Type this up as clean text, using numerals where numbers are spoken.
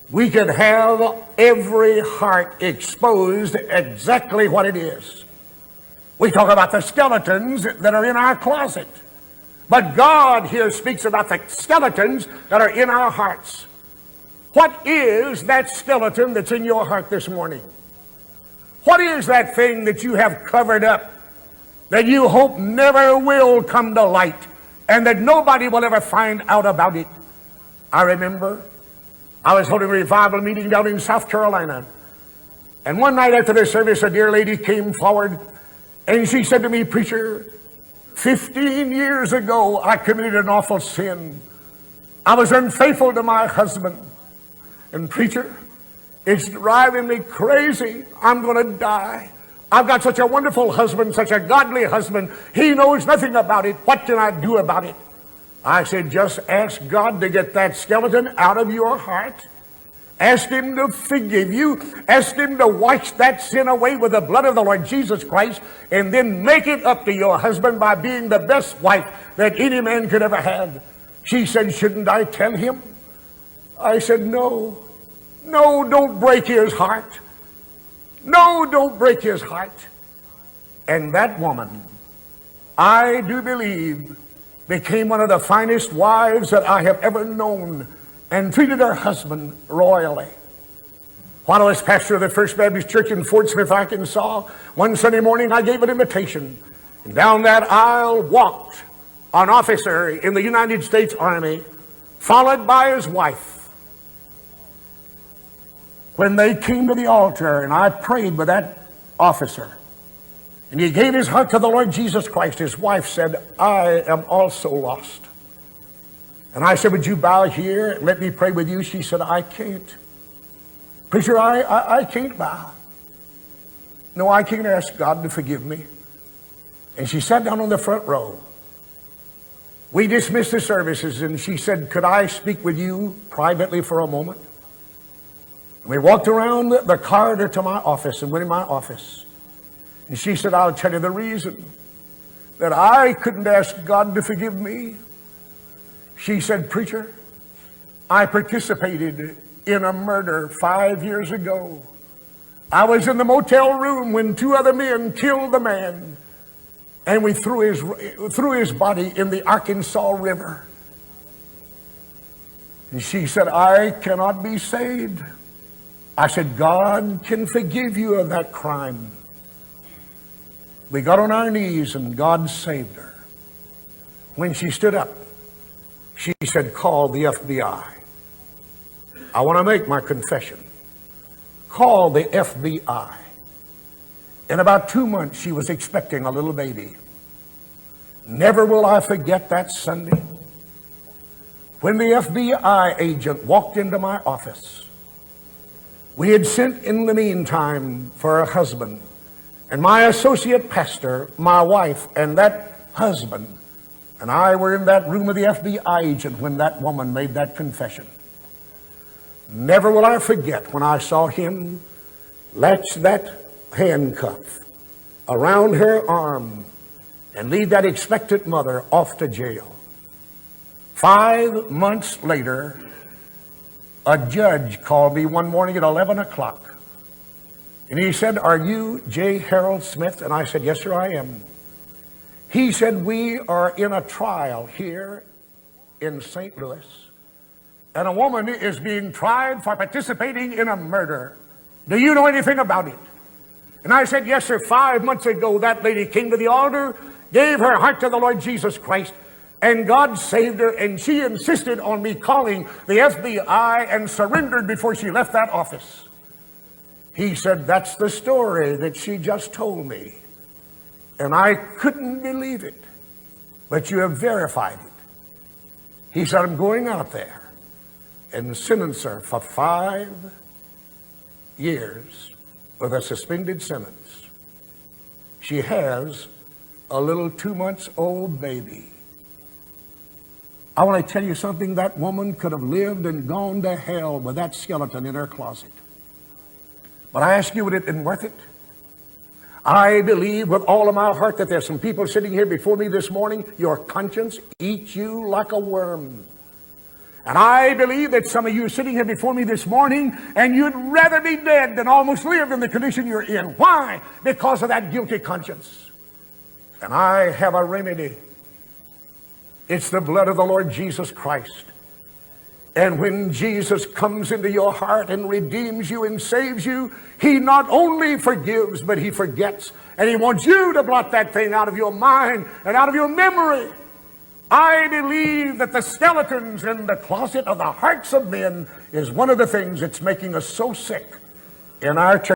we could have every heart exposed exactly what it is. We talk about the skeletons that are in our closet. But God here speaks about the skeletons that are in our hearts. What is that skeleton that's in your heart this morning? What is that thing that you have covered up that you hope never will come to light and that nobody will ever find out about it? I remember I was holding a revival meeting down in South Carolina. And one night after the service, a dear lady came forward and she said to me, "Preacher, 15 years ago, I committed an awful sin. I was unfaithful to my husband. And preacher, it's driving me crazy. I'm going to die. I've got such a wonderful husband, such a godly husband. He knows nothing about it. What can I do about it?" I said, "Just ask God to get that skeleton out of your heart. Ask Him to forgive you. Ask Him to wash that sin away with the blood of the Lord Jesus Christ, and then make it up to your husband by being the best wife that any man could ever have." She said, "Shouldn't I tell him?" I said, "No. No, don't break his heart. No, don't break his heart." And that woman, I do believe, became one of the finest wives that I have ever known, and treated her husband royally. While I was pastor of the First Baptist Church in Fort Smith, Arkansas, one Sunday morning I gave an invitation. And down that aisle walked an officer in the United States Army, followed by his wife. When they came to the altar and I prayed with that officer, and he gave his heart to the Lord Jesus Christ, his wife said, "I am also lost." And I said, "Would you bow here and let me pray with you?" She said, "I can't. Preacher, I can't bow. No, I can't ask God to forgive me." And she sat down on the front row. We dismissed the services, and she said, "Could I speak with you privately for a moment?" And we walked around the corridor to my office and went in my office. And she said, "I'll tell you the reason that I couldn't ask God to forgive me." She said, "Preacher, I participated in a murder 5 years ago. I was in the motel room when 2 other men killed the man, and we threw his body in the Arkansas River." And she said, "I cannot be saved." I said, "God can forgive you of that crime." We got on our knees and God saved her. When she stood up, she said, "Call the FBI. I want to make my confession. Call the FBI." In about 2 months, she was expecting a little baby. Never will I forget that Sunday when the FBI agent walked into my office. We had sent in the meantime for a husband, and my associate pastor, my wife, and that husband and I were in that room with the FBI agent when that woman made that confession. Never will I forget when I saw him latch that handcuff around her arm and lead that expectant mother off to jail. 5 months later, a judge called me one morning at 11 o'clock. And he said, "Are you J. Harold Smith?" And I said, "Yes, sir, I am." He said, "We are in a trial here in St. Louis, and a woman is being tried for participating in a murder. Do you know anything about it?" And I said, "Yes, sir. 5 months ago, that lady came to the altar, gave her heart to the Lord Jesus Christ, and God saved her, and she insisted on me calling the FBI and surrendered before she left that office." He said, "That's the story that she just told me. And I couldn't believe it, but you have verified it." He said, "I'm going out there and sentence her for 5 years with a suspended sentence. She has a little 2-month-old baby." I want to tell you something. That woman could have lived and gone to hell with that skeleton in her closet. But I ask you, would it have been worth it? I believe with all of my heart that there's some people sitting here before me this morning, your conscience eats you like a worm. And I believe that some of you are sitting here before me this morning, and you'd rather be dead than almost live in the condition you're in. Why? Because of that guilty conscience. And I have a remedy. It's the blood of the Lord Jesus Christ. And when Jesus comes into your heart and redeems you and saves you, he not only forgives, but he forgets. And he wants you to blot that thing out of your mind and out of your memory. I believe that the skeletons in the closet of the hearts of men is one of the things that's making us so sick in our church.